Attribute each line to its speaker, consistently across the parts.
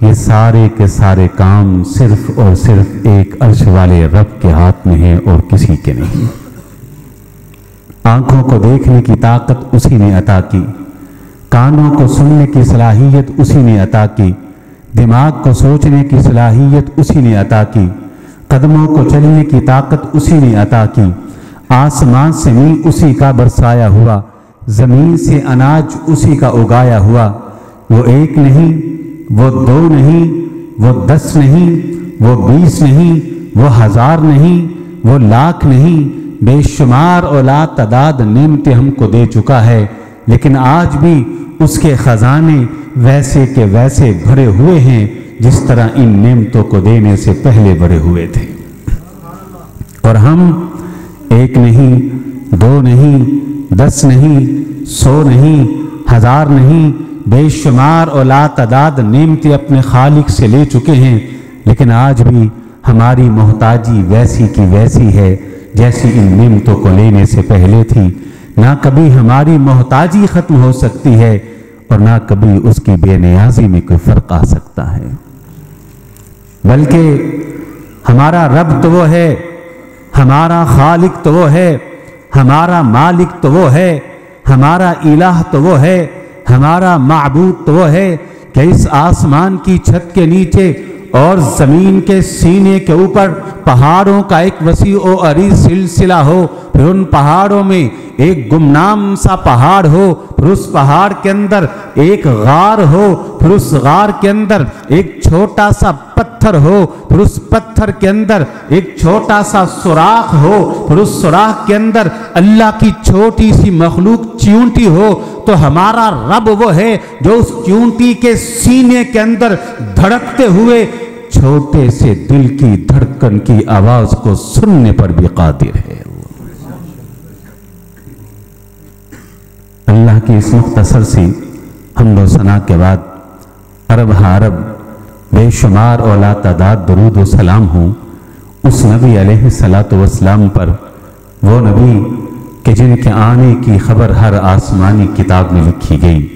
Speaker 1: یہ سارے کے سارے کام صرف اور صرف ایک عرش والے رب کے ہاتھ میں ہیں اور کسی کے نہیں۔ آنکھوں کو دیکھنے کی طاقت اسی نے عطا کی، کانوں کو سننے کی صلاحیت اسی نے عطا کی، دماغ کو سوچنے کی صلاحیت اسی نے عطا کی، قدموں کو چلنے کی طاقت اسی نے عطا کی، آسمان سے میل اسی کا برسایا ہوا، زمین سے اناج اسی کا اگایا ہوا۔ وہ ایک نہیں، وہ دو نہیں، وہ 10 نہیں، وہ 20 نہیں، وہ 1000 نہیں، وہ لاکھ نہیں، بے شمار اور لا تعداد نعمتیں ہم کو دے چکا ہے، لیکن آج بھی اس کے خزانے ویسے کے ویسے بھرے ہوئے ہیں جس طرح ان نعمتوں کو دینے سے پہلے بھرے ہوئے تھے۔ اور ہم ایک نہیں، دو نہیں، 10 نہیں، 100 نہیں، 1000 نہیں، بے شمار اور لا تعداد نعمتیں اپنے خالق سے لے چکے ہیں، لیکن آج بھی ہماری محتاجی ویسی کی ویسی ہے جیسی ان نعمتوں کو لینے سے پہلے تھی۔ نہ کبھی ہماری محتاجی ختم ہو سکتی ہے اور نہ کبھی اس کی بے نیازی میں کوئی فرق آ سکتا ہے، بلکہ ہمارا رب تو وہ ہے، ہمارا خالق تو وہ ہے، ہمارا مالک تو وہ ہے، ہمارا الہ تو وہ ہے، ہمارا معبود تو وہ ہے کہ اس آسمان کی چھت کے نیچے اور زمین کے سینے کے اوپر پہاڑوں کا ایک وسیع و عریض سلسلہ ہو، پھر ان پہاڑوں میں ایک گمنام سا پہاڑ ہو، پھر اس پہاڑ کے اندر ایک غار ہو، پھر اس غار کے اندر ایک چھوٹا سا پتھر ہو، پھر اس پتھر کے اندر ایک چھوٹا سا سوراخ ہو، پھر اس سوراخ کے اندر اللہ کی چھوٹی سی مخلوق چیونٹی ہو، تو ہمارا رب وہ ہے جو اس چیونٹی کے سینے کے اندر دھڑکتے ہوئے چھوٹے سے دل کی دھڑکن کی آواز کو سننے پر بھی قادر ہے۔ اللہ کی اس مختصر سی حمد و ثنا کے بعد عرب عرب بے شمار اور لا تعداد درود و سلام ہوں اس نبی علیہ الصلاۃ والسلام پر، وہ نبی کہ جن کے آنے کی خبر ہر آسمانی کتاب میں لکھی گئی،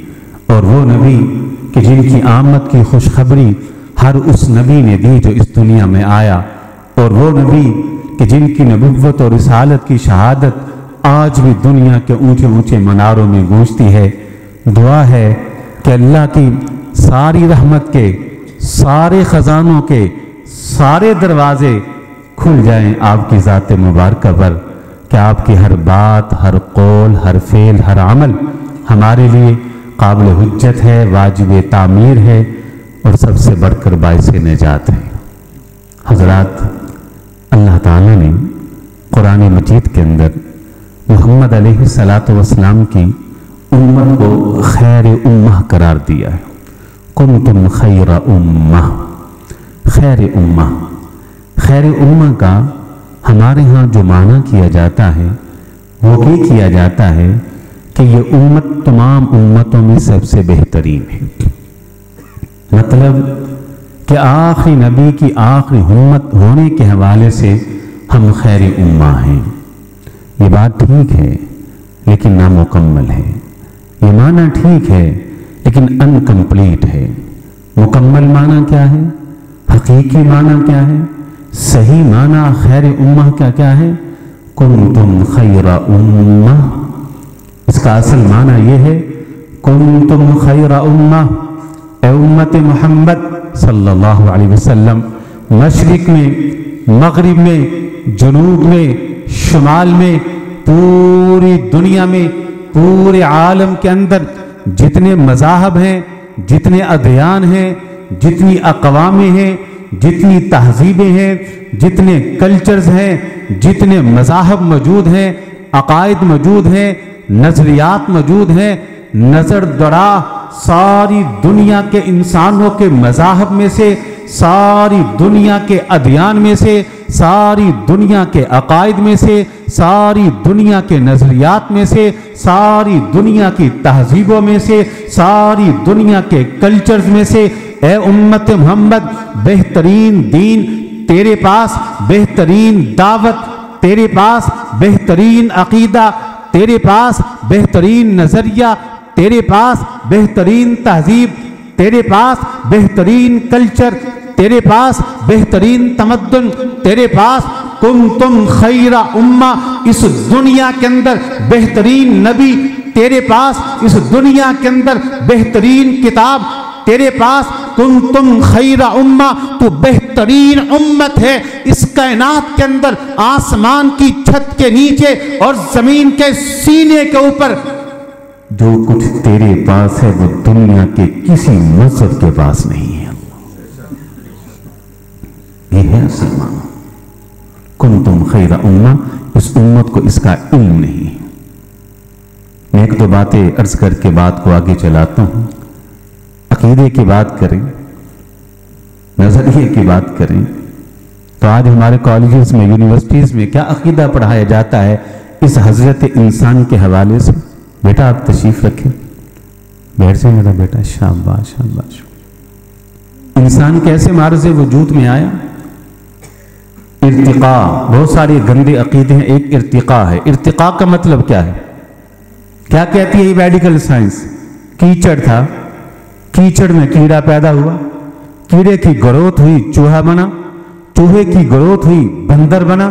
Speaker 1: اور وہ نبی کہ جن کی آمد کی خوشخبری ہر اس نبی نے دی جو اس دنیا میں آیا، اور وہ نبی کہ جن کی نبوت اور رسالت کی شہادت آج بھی دنیا کے اونچے اونچے مناروں میں گونجتی ہے۔ دعا ہے کہ اللہ کی ساری رحمت کے، سارے خزانوں کے سارے دروازے کھل جائیں آپ کی ذات مبارکہ پر، کہ آپ کی ہر بات، ہر قول، ہر فعل، ہر عمل ہمارے لیے قابل حجت ہے، واجب تعمیر ہے اور سب سے بڑھ کر باعث نجات ہے۔ حضرات، اللہ تعالیٰ نے قرآن مجید کے اندر محمد علیہ الصلاۃ والسلام کی امت کو خیر امہ قرار دیا ہے۔ کنتم خیر امہ، خیر امہ۔ خیر امہ کا ہمارے ہاں جو معنی کیا جاتا ہے وہ یہ کیا جاتا ہے کہ یہ امت تمام امتوں میں سب سے بہترین ہے، مطلب کہ آخری نبی کی آخری امت ہونے کے حوالے سے ہم خیر امہ ہیں۔ یہ بات ٹھیک ہے لیکن نامکمل ہے، یہ معنی ٹھیک ہے لیکن انکمپلیٹ ہے۔ مکمل معنی کیا ہے؟ حقیقی معنی کیا ہے؟ صحیح معنی خیر امہ کا کیا ہے؟ کنتم خیر امہ۔ اس کا اصل معنی یہ ہے کنتم خیر امہ، اے امت محمد صلی اللہ علیہ وسلم، مشرق میں، مغرب میں، جنوب میں، شمال میں، پوری دنیا میں، پورے عالم کے اندر جتنے مذاہب ہیں، جتنے ادیان ہیں، جتنی اقوامیں ہیں، جتنی تہذیبیں ہیں، جتنے کلچرز ہیں، جتنے مذاہب موجود ہیں، عقائد موجود ہیں، نظریات موجود ہیں، نظر دوڑا ساری دنیا کے انسانوں کے مذاہب میں سے، ساری دنیا کے ادیان میں سے، ساری دنیا کے عقائد میں سے، ساری دنیا کے نظریات میں سے، ساری دنیا کی تہذیبوں میں سے، ساری دنیا کے کلچرز میں سے، اے امت محمد، بہترین دین تیرے پاس، بہترین دعوت تیرے پاس، بہترین عقیدہ تیرے پاس، بہترین نظریہ تیرے پاس، بہترین تہذیب تیرے پاس بہترین کلچر، تیرے پاس بہترین تمدن، تیرے پاس کنتم خیر امہ، اس دنیا کے اندر بہترین نبی، تیرے پاس اس دنیا کے اندر بہترین کتاب، تیرے پاس کنتم خیر امہ، تو بہترین امت ہے اس کائنات کے اندر، آسمان کی چھت کے نیچے اور زمین کے سینے کے اوپر جو کچھ تیرے پاس ہے وہ دنیا کے کسی مذہب کے پاس نہیں ہے۔ یہ ہے اصل معنی کنتم خیر امہ، اس امت کو اس کا علم نہیں۔ میں ایک دو باتیں عرض کر کے بات کو آگے چلاتا ہوں۔ عقیدے کی بات کریں، نظریے کی بات کریں تو آج ہمارے کالجز میں، یونیورسٹیز میں کیا عقیدہ پڑھایا جاتا ہے اس حضرت انسان کے حوالے سے؟ بیٹا آپ تشریف رکھیں، بیٹھ سے میرا بیٹا، شاباش شاباش۔ انسان کیسے معرض وجود میں آیا؟ ارتقاء، بہت سارے گندے عقیدے ہیں، ایک ارتقاء ہے۔ ارتقاء کا مطلب کیا ہے؟ کیا کہتی ہے یہ میڈیکل سائنس؟ کیچڑ تھا، کیچڑ میں کیڑا پیدا ہوا، کیڑے کی گروتھ ہوئی چوہا بنا، چوہے کی گروتھ ہوئی بندر بنا،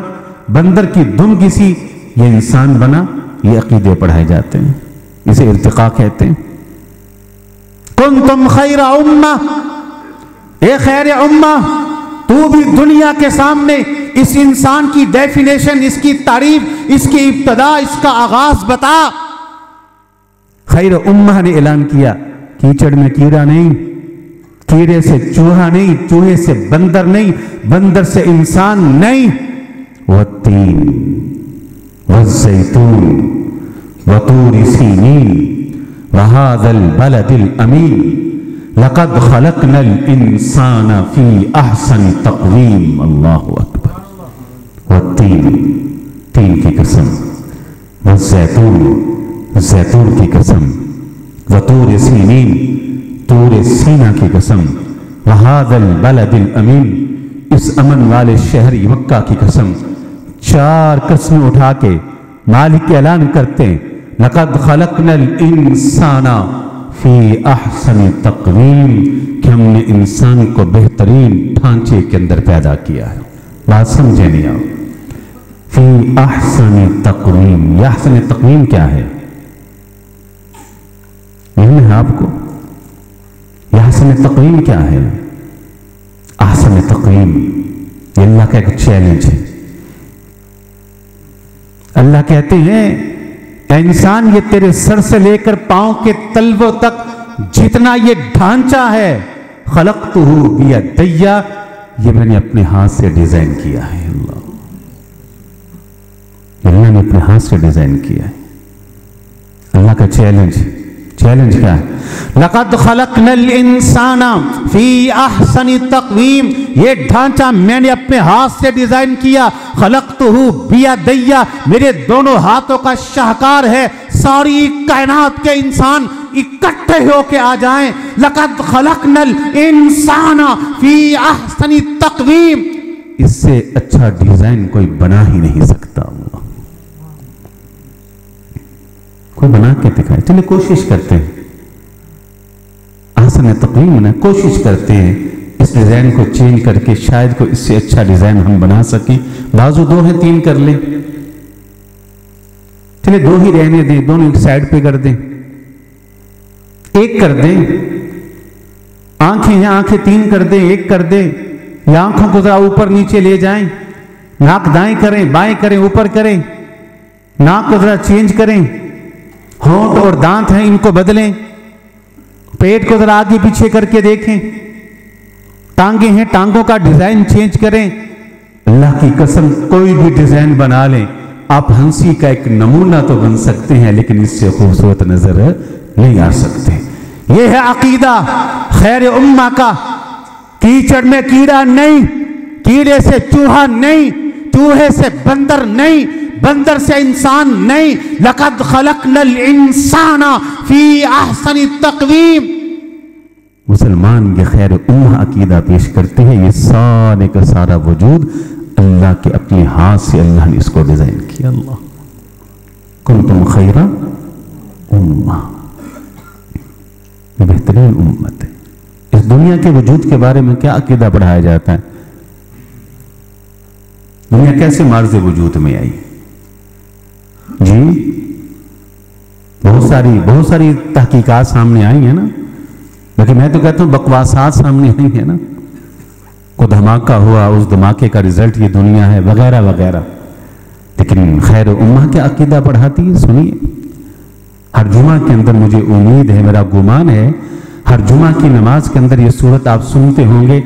Speaker 1: بندر کی دم گھسی یہ انسان بنا۔ یہ عقیدے پڑھائے جاتے ہیں، اسے ارتقاء کہتے ہیں۔ کنتم خیر امہ، اے خیر امہ، تو بھی دنیا کے سامنے اس انسان کی ڈیفینیشن، اس کی تعریف، اس کی ابتدا، اس کا آغاز بتا۔ خیر امہ نے اعلان کیا، کیچڑ میں کیڑا نہیں، کیڑے سے چوہا نہیں، چوہے سے بندر نہیں، بندر سے انسان نہیں۔ والتین والزیتون وطور سینین وهذا البلد الامین لقد خلقنا الانسان فی احسن تقویم۔ اللہ اکبر۔ والتین، تین کی قسم، والزیتون، زیتون کی قسم، وطور سینین، طور سینہ کی قسم، وہذا البلد الامین، اس امن والے شہر مکہ کی قسم۔ چار قسمیں اٹھا کے مالک اعلان کرتے ہیں لقد خلقنا الانسان فی احسن تقویم، کہ ہم نے انسان کو بہترین ڈھانچے کے اندر پیدا کیا ہے۔ بات سمجھے نہیں آپ؟ فی احسن تقویم، یہ احسن تقویم کیا ہے؟ علم ہے آپ کو؟ یہ احسن تقویم کیا ہے؟ احسن تقویم یہ اللہ کا ایک چیلنج ہے۔ اللہ کہتے ہیں اے انسان، یہ تیرے سر سے لے کر پاؤں کے تلووں تک جتنا یہ ڈھانچہ ہے، خلقتہ بیدی، یہ میں نے اپنے ہاتھ سے ڈیزائن کیا ہے۔ اللہ نے اپنے ہاتھ سے ڈیزائن کیا ہے۔ اللہ کا چیلنج کیا ہے؟ لقد خلقنا الانسان فی احسن تقویم، یہ ڈھانچہ میں نے اپنے ہاتھ سے ڈیزائن کیا۔ خلقتہ بیدی، میرے دونوں ہاتھوں کا شاہکار ہے، ساری کائنات کے انسان اکٹھے ہو کے آ جائیں۔ لقد خلقنا الانسان فی احسن تقویم، اس سے اچھا ڈیزائن کوئی بنا ہی نہیں سکتا۔ کوئی بنا کے دکھائے، چلے کوشش کرتے ہیں، احسن تقویم میں کوشش کرتے ہیں اس ڈیزائن کو چینج کر کے شاید کوئی اس سے اچھا ڈیزائن ہم بنا سکیں۔ بازو دو ہیں، تین کر لیں، چلے دو ہی رہنے دیں، دونوں ایک سائڈ پہ کر دیں، ایک کر دیں۔ آنکھیں ہیں، آنکھیں تین کر دیں، ایک کر دیں، یا آنکھوں کو ذرا اوپر نیچے لے جائیں، ناک دائیں کریں، بائیں کریں، اوپر کریں، ناک کو ذرا چینج کریں، ہونٹ اور دانت ہیں ان کو بدلیں، پیٹ کو ذرا آگے پیچھے کر کے دیکھیں، ٹانگیں ہیں، ٹانگوں کا ڈیزائن چینج کریں۔ اللہ کی قسم کوئی بھی ڈیزائن بنا لیں، آپ ہنسی کا ایک نمونہ تو بن سکتے ہیں لیکن اس سے خوبصورت نظر نہیں آ سکتے۔ یہ ہے عقیدہ خیر امہ کا۔ کیچڑ میں کیڑا نہیں، کیڑے سے چوہا نہیں، چوہے سے بندر نہیں، بندر سے انسان نہیں۔ لقد خلقنا الانسان فی احسن تقویم۔ مسلمان یہ خیر امہ عقیدہ پیش کرتے ہیں، یہ سارے کا سارا وجود اللہ کے اپنے ہاتھ سے اللہ نے اس کو ڈیزائن کیا۔ اللہ کنتم خیر امہ، یہ بہترین امت ہے۔ دنیا کے وجود کے بارے میں کیا عقیدہ پڑھایا جاتا ہے؟ دنیا کیسے معرض وجود میں آئی؟ جی بہت ساری تحقیقات سامنے آئی ہیں نا، لیکن میں تو کہتا ہوں بکواسات سامنے آئی ہیں نا، کو دھماکہ ہوا، اس دھماکے کا رزلٹ یہ دنیا ہے وغیرہ وغیرہ. لیکن خیر امہ کیا عقیدہ پڑھاتی ہے؟ سنیے. ہر جمعہ کے اندر مجھے امید ہے، میرا گمان ہے، ہر جمعہ کی نماز کے اندر یہ سورت آپ سنتے ہوں گے.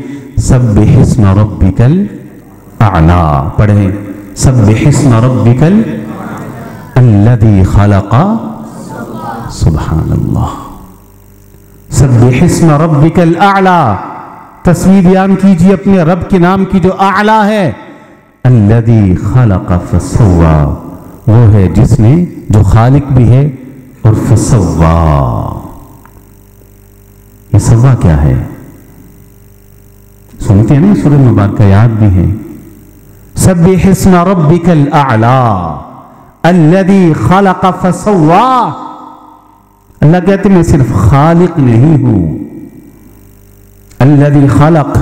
Speaker 1: سبح اسم ربک الاعلی پڑھیں. سبح اسم ربک الذی خلق. سبحان اللہ. سبح اسم ربک الاعلی، تسبیح بیان کیجیے اپنے رب کے نام کی جو اعلی ہے. الذی خلق فسوا، وہ ہے جس نے، جو خالق بھی ہے اور فسوا. یہ سوا کیا ہے؟ سنتے ہیں نا سورہ مبارکہ یاد بھی ہے. سبح اسم ربک الاعلی الذی خلق فسوا. اللہ کہتے ہیں میں صرف خالق نہیں ہوں، الذی خلق،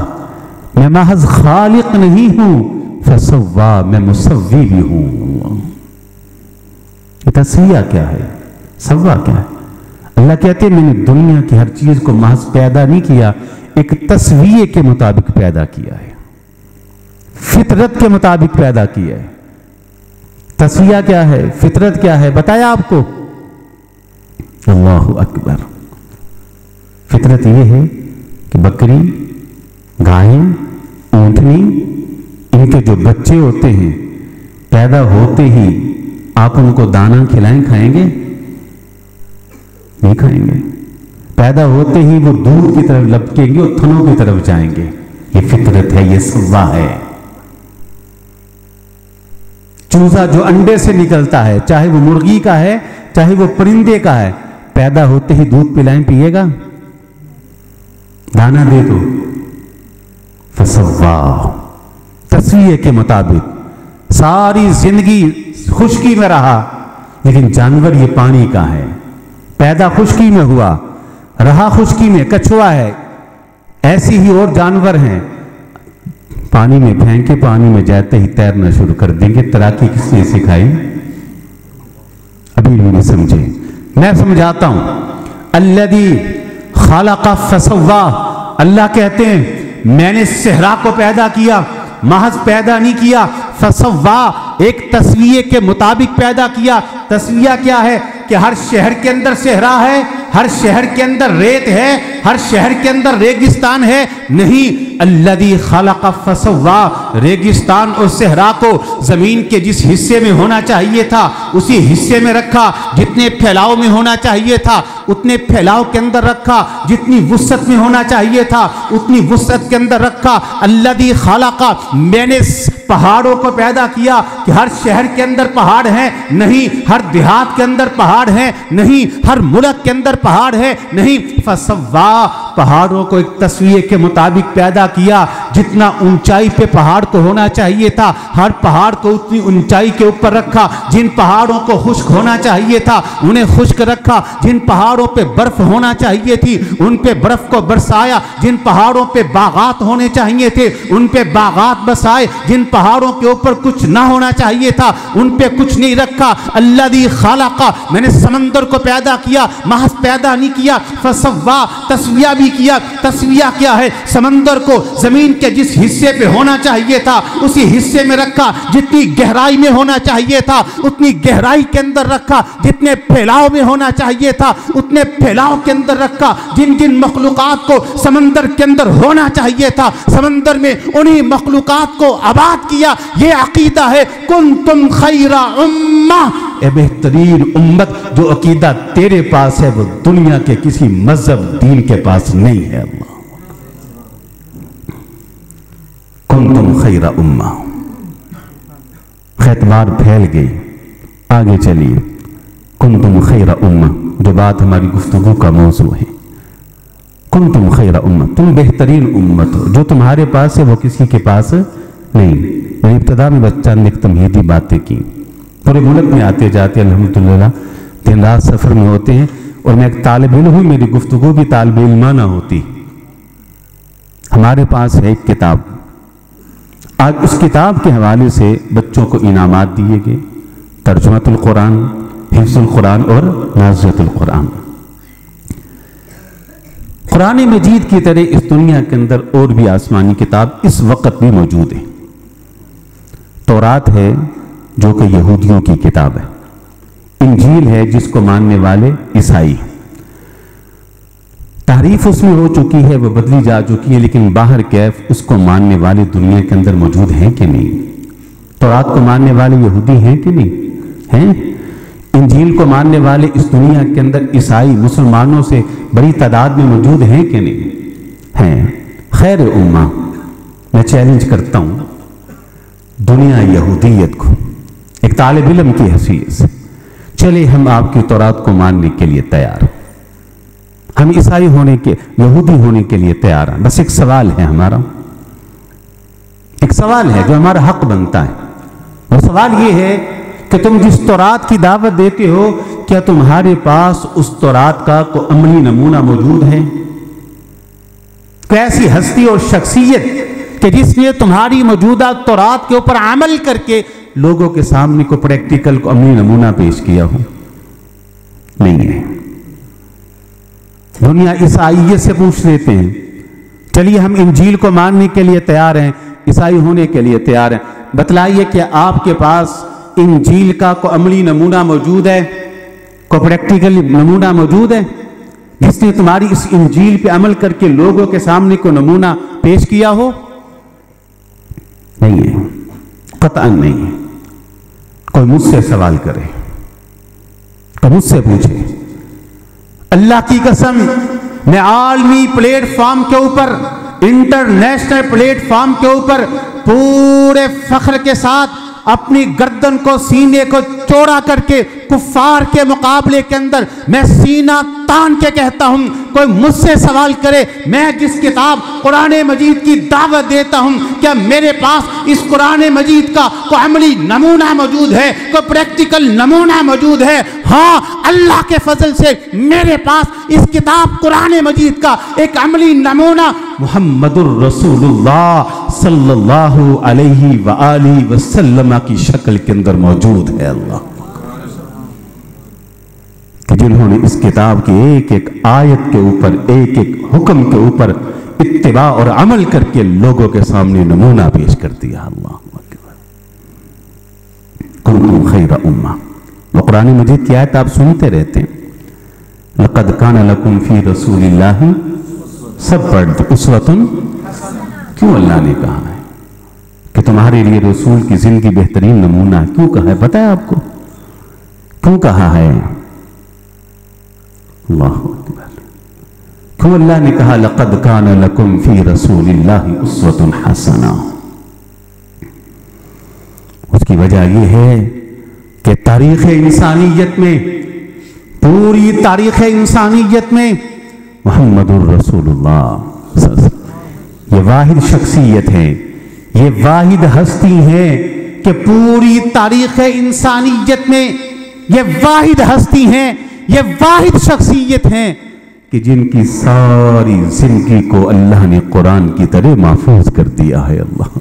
Speaker 1: میں محض خالق نہیں ہوں، فسوا، میں مسوی بھی ہوں. یہ تسویہ کیا ہے؟ سوا کیا ہے؟ اللہ کہتے ہیں میں نے دنیا کی ہر چیز کو محض پیدا نہیں کیا، ایک تسویے کے مطابق پیدا کیا ہے، فطرت کے مطابق پیدا کیا ہے. تسویہ کیا ہے؟ فطرت کیا ہے؟ بتایا آپ کو. اللہ اکبر. فطرت یہ ہے کہ بکری، گائیں، اونٹنی، ان کے جو بچے ہوتے ہیں پیدا ہوتے ہی آپ ان کو دانا کھلائیں، کھائیں گے؟ نہیں کھائیں گے. پیدا ہوتے ہی وہ دودھ کی طرف لپکیں گے اور تھنوں کی طرف جائیں گے. یہ فطرت ہے، یہ سوا ہے. چوزا جو انڈے سے نکلتا ہے، چاہے وہ مرغی کا ہے چاہے وہ پرندے کا ہے، پیدا ہوتے ہی دودھ پلائیں پیے گا؟ دانا دے دو. فسوا، تسویے کے مطابق. ساری زندگی خشکی میں رہا، لیکن جانور یہ پانی کا ہے، پیدا خشکی میں ہوا، رہا خشکی میں. کچھوا ہے، ایسی ہی اور جانور ہیں، پانی میں پھینکے پانی میں جاتے ہی تیرنا شروع کر دیں گے. تیراکی کس نے سکھائی؟ ابھی نہیں سمجھے، میں سمجھاتا ہوں. الذی خلق فسوا، اللہ کہتے ہیں میں نے صحرا کو پیدا کیا، محض پیدا نہیں کیا. فسوا، ایک تسویے کے مطابق پیدا کیا. تسویہ کیا ہے؟ کہ ہر شہر کے اندر صحرا ہے، ہر شہر کے اندر ریت ہے، ہر شہر کے اندر ریگستان ہے؟ نہیں. الذی خلق فسوا، ریگستان اور صحرا کو زمین کے جس حصے میں ہونا چاہیے تھا اسی حصے میں رکھا، جتنے پھیلاؤ میں ہونا چاہیے تھا اتنے پھیلاؤ کے اندر رکھا، جتنی وسعت میں ہونا چاہیے تھا اتنی وسعت کے اندر رکھا. الذی خلق، میں نے پہاڑوں کو پیدا کیا کہ ہر شہر کے اندر پہاڑ ہیں؟ نہیں. ہر دیہات کے اندر پہاڑ ہیں؟ نہیں. ہر ملک کے اندر پہاڑ ہے؟ نہیں. فسوا، پہاڑوں کو ایک تسویے کے مطابق پیدا کیا. جتنا اونچائی پہ پہاڑ کو ہونا چاہیے تھا ہر پہاڑ کو اتنی اونچائی کے اوپر رکھا. جن پہاڑوں کو خشک ہونا چاہیے تھا انہیں خشک رکھا. جن پہاڑوں پہ برف ہونا چاہیے تھی ان پہ برف کو برسایا. جن پہاڑوں پہ باغات ہونے چاہیے تھے ان پہ باغات بسائے. جن پہاڑوں کے اوپر کچھ نہ ہونا چاہیے تھا ان پہ کچھ نہیں رکھا. الذی خلق، میں نے سمندر کو پیدا کیا، محض پیدا نہیں کیا. فسوا، تسویہ بھی کیا. تسویہ کیا ہے؟ سمندر کو زمین کے جس حصے پہ ہونا چاہیے تھا اسی حصے میں رکھا. جتنی گہرائی میں ہونا چاہیے تھا اتنی گہرائی کے اندر رکھا. جتنے پھیلاؤ میں ہونا چاہیے تھا اتنے پھیلاؤ کے اندر رکھا. جن جن مخلوقات کو سمندر کے اندر ہونا چاہیے تھا سمندر میں انہی مخلوقات کو آباد کیا. یہ عقیدہ ہے کنتم خیر امہ، اے بہترین امت. جو عقیدہ تیرے پاس ہے وہ دنیا کے کسی مذہب دین کے پاس نہیں ہے. اللہ کنتم خیر امہ. خیتبار پھیل گئی. آگے چلیے. کنتم خیر امہ، جو بات ہماری گفتگو کا موضوع ہے. کنتم خیر امہ، تم بہترین امت ہو. جو تمہارے پاس ہے وہ کسی کے پاس نہیں. میں ابتدا میں چند ایک تمہیدی باتیں کی. پورے ملک میں آتے جاتے الحمدللہ دن رات سفر میں ہوتے ہیں، اور میں ایک طالب علم ہوں، میری گفتگو بھی طالب علمانہ ہوتی. ہمارے پاس ہے ایک کتاب، آج اس کتاب کے حوالے سے بچوں کو انعامات دیے گئے، ترجمۃ القرآن، حفظ القرآن اور نازلۃ القرآن۔ قرآن مجید کی طرح اس دنیا کے اندر اور بھی آسمانی کتاب اس وقت بھی موجود ہے۔ تورات ہے جو کہ یہودیوں کی کتاب ہے، انجیل ہے جس کو ماننے والے عیسائی، تحریف اس میں ہو چکی ہے، وہ بدلی جا چکی ہے، لیکن باہر کیف اس کو ماننے والے دنیا کے اندر موجود ہیں کہ نہیں؟ تورات کو ماننے والے یہودی ہیں کہ نہیں ہیں؟ انجیل کو ماننے والے اس دنیا کے اندر عیسائی مسلمانوں سے بڑی تعداد میں موجود ہیں کہ نہیں ہیں؟ خیر امہ، میں چیلنج کرتا ہوں دنیا یہودیت کو ایک طالب علم کی حیثیت سے، چلے ہم آپ کی تورات کو ماننے کے لیے تیار، ہم عیسائی ہونے کے، یہودی ہونے کے لیے تیار ہیں، بس ایک سوال ہے ہمارا، ایک سوال ہے جو ہمارا حق بنتا ہے، وہ سوال یہ ہے کہ تم جس تورات کی دعوت دیتے ہو، کیا تمہارے پاس اس تورات کا کوئی عملی نمونہ موجود ہے؟ کوئی ایسی ہستی اور شخصیت کہ جس نے تمہاری موجودہ تورات کے اوپر عمل کر کے لوگوں کے سامنے کو پریکٹیکل کو عملی نمونہ پیش کیا ہو؟ نہیں ہے۔ دنیا عیسائیت سے پوچھ لیتے ہیں، چلیے ہم انجیل کو ماننے کے لیے تیار ہیں، عیسائی ہونے کے لیے تیار ہیں، بتلائیے کہ آپ کے پاس انجیل کا کوئی عملی نمونہ موجود ہے، کوئی پریکٹیکل نمونہ موجود ہے جس نے تمہاری اس انجیل پہ عمل کر کے لوگوں کے سامنے کو نمونہ پیش کیا ہو؟ نہیں ہے، قطعاً نہیں ہے۔ کوئی مجھ سے سوال کرے، کوئی مجھ سے پوچھے، اللہ کی قسم میں عالمی پلیٹ فارم کے اوپر، انٹرنیشنل پلیٹ فارم کے اوپر پورے فخر کے ساتھ اپنی گردن کو، سینے کو چوڑا کر کے کفار کے مقابلے کے اندر میں سینہ تان کے کہتا ہوں، کوئی مجھ سے سوال کرے، میں جس کتاب قرآن مجید کی دعوت دیتا ہوں، کیا میرے پاس اس قرآن مجید کا کوئی عملی نمونہ موجود ہے، کوئی پریکٹیکل نمونہ موجود ہے؟ ہاں، اللہ کے فضل سے میرے پاس اس کتاب قرآن مجید کا ایک عملی نمونہ محمد الرسول اللہ صلی اللہ علیہ وآلہ وسلم کی شکل کے اندر موجود ہے۔ اللہ کہ جنہوں نے اس کتاب کی ایک ایک آیت کے اوپر، ایک ایک حکم کے اوپر اتباع اور عمل کر کے لوگوں کے سامنے نمونہ پیش کر دیا۔ اللہ اکبر۔ کنتم خیر امہ، وہ قرآن مجید کی آیت آپ سنتے رہتے ہیں، لقد کان لکم فی رسول اللہ، سب پڑھ اسوۃ، کیوں اللہ نے کہا ہے کہ تمہارے لیے رسول کی زندگی بہترین نمونہ ہے؟ کیوں کہا ہے؟ پتہ ہے آپ کو کیوں کہا ہے؟ اللہ اکبر۔ کیوں اللہ نے کہا لقد کان لکم فی رسول اللہ اسوۃ حسنہ؟ اس کی وجہ یہ ہے کہ تاریخ انسانیت میں، پوری تاریخ انسانیت میں محمد الرسول اللہ یہ واحد شخصیت ہے، یہ واحد ہستی ہے کہ پوری تاریخ انسانیت میں یہ واحد ہستی ہیں، یہ واحد شخصیت ہیں کہ جن کی ساری زندگی کو اللہ نے قرآن کی طرح محفوظ کر دیا ہے۔ اللہ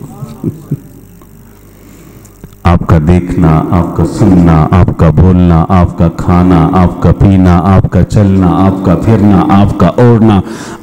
Speaker 1: آپ کا دیکھنا، آپ کا سننا، آپ کا بولنا، آپ کا کھانا، آپ کا پینا، آپ کا چلنا، آپ کا پھرنا، آپ کا اوڑھنا،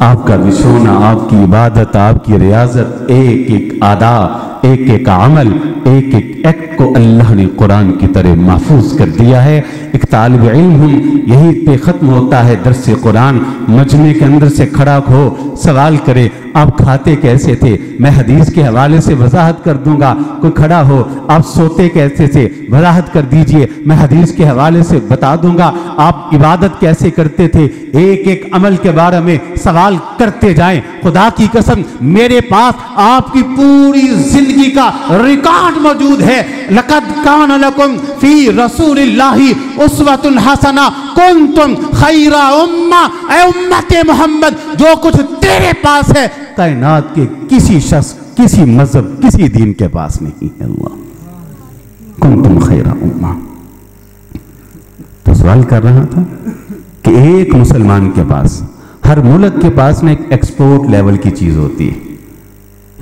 Speaker 1: آپ کا بچھونا، آپ کی عبادت، آپ کی ریاضت، ایک ایک ادا، ایک ایک عمل، ایک ایک ایکٹ کو اللہ نے قرآن کی طرح محفوظ کر دیا ہے۔ ایک طالب علم ہوں، یہی پہ ختم ہوتا ہے درس قرآن، مجمع کے اندر سے کھڑا ہو سوال کرے آپ کھاتے کیسے تھے، میں حدیث کے حوالے سے وضاحت کر دوں گا۔ کوئی کھڑا ہو آپ سوتے کیسے تھے، وضاحت کر دیجئے، میں حدیث کے حوالے سے بتا دوں گا۔ آپ عبادت کیسے کرتے تھے، ایک ایک عمل کے بارے میں سوال کرتے جائیں۔ خدا کی قسم میرے پاس آپ کی پوری زندگی کا ریکارڈ موجود ہے۔ لقد کان لکم فی رسول اللہ اسوۃ حسنہ کنتم خیر امہ، اے امت محمد جو کچھ تیرے پاس ہے کائنات کے کسی شخص، کسی مذہب، کسی دین کے پاس نہیں ہے۔ اللہ کنتم خیر امہ۔ تو سوال کر رہا تھا کہ ایک مسلمان کے پاس، ہر ملک کے پاس میں ایک ایکسپورٹ لیول کی چیز ہوتی ہے،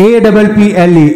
Speaker 1: APPLE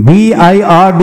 Speaker 1: BIRD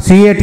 Speaker 1: CAT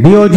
Speaker 1: DOG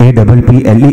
Speaker 1: APPLE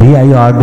Speaker 1: BIRD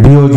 Speaker 1: DOG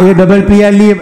Speaker 1: APPLE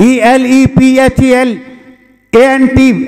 Speaker 1: ELEPHANT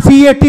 Speaker 1: CAT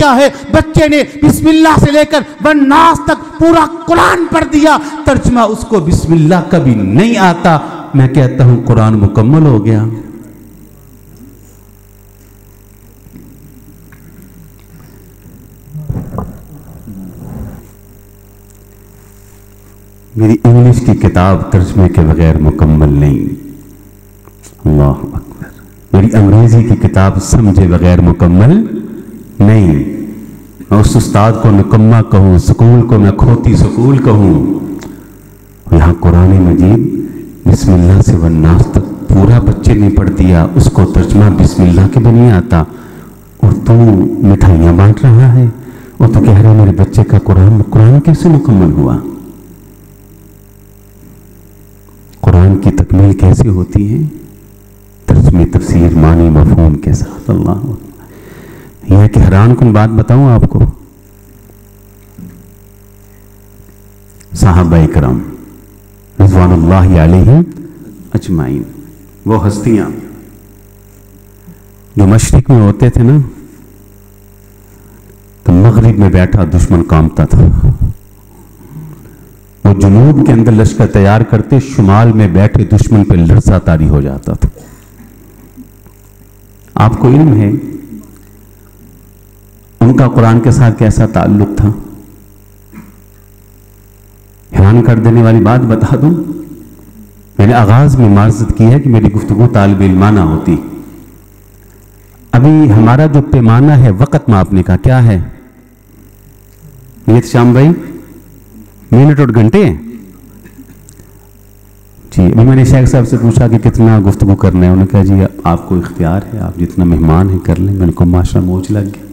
Speaker 1: کیا ہے؟ بچے نے بسم اللہ سے لے کر والناس تک پورا قرآن پڑھ دیا، ترجمہ اس کو بسم اللہ کبھی نہیں آتا، میں کہتا ہوں قرآن مکمل ہو گیا۔ میری انگلش کی کتاب ترجمے کے بغیر مکمل نہیں، اللہ اکبر، میری انگریزی کی کتاب سمجھے بغیر مکمل نہیں، میں اس استاد کو نکما کہوں، سکول کو میں کھوتی سکول کہوں، یہاں قرآن مجید بسم اللہ سے والناس تک پورا بچے نے پڑھ دیا، اس کو ترجمہ بسم اللہ کے بھی نہیں آتا، اور تو مٹھائیاں بانٹ رہا ہے، اور تو کہہ رہا ہے میرے بچے کا قرآن کیسے مکمل ہوا؟ قرآن کی تکمیل کیسے ہوتی ہے؟ ترجمے، تفسیر، معنی، مفہوم کے ساتھ۔ اللہ یہ کہ حیران کن بات بتاؤں آپ کو، صحابہ کرام رضوان اللہ علیہم اجمعین، وہ ہستیاں جو مشرق میں ہوتے تھے نا تو مغرب میں بیٹھا دشمن کامتا تھا، وہ جنوب کے اندر لشکر تیار کرتے، شمال میں بیٹھے دشمن پہ لرزہ طاری ہو جاتا تھا۔ آپ کو علم ہے ان کا قرآن کے ساتھ کیسا تعلق تھا؟ حیران کر دینے والی بات بتا دوں، میں نے آغاز میں معذرت کی ہے کہ میری گفتگو طالب علمانہ ہوتی۔ ابھی ہمارا جو پیمانہ ہے وقت ماپنے کا کیا ہے؟ یہ شام بھائی منٹ اور گھنٹے ہیں جی۔ ابھی میں نے شیخ صاحب سے پوچھا کہ کتنا گفتگو کرنا ہے، انہوں نے کہا جی آپ کو اختیار ہے، آپ جتنا مہمان ہیں کر لیں۔ میں نے کہا معاشرہ موج لگ گیا،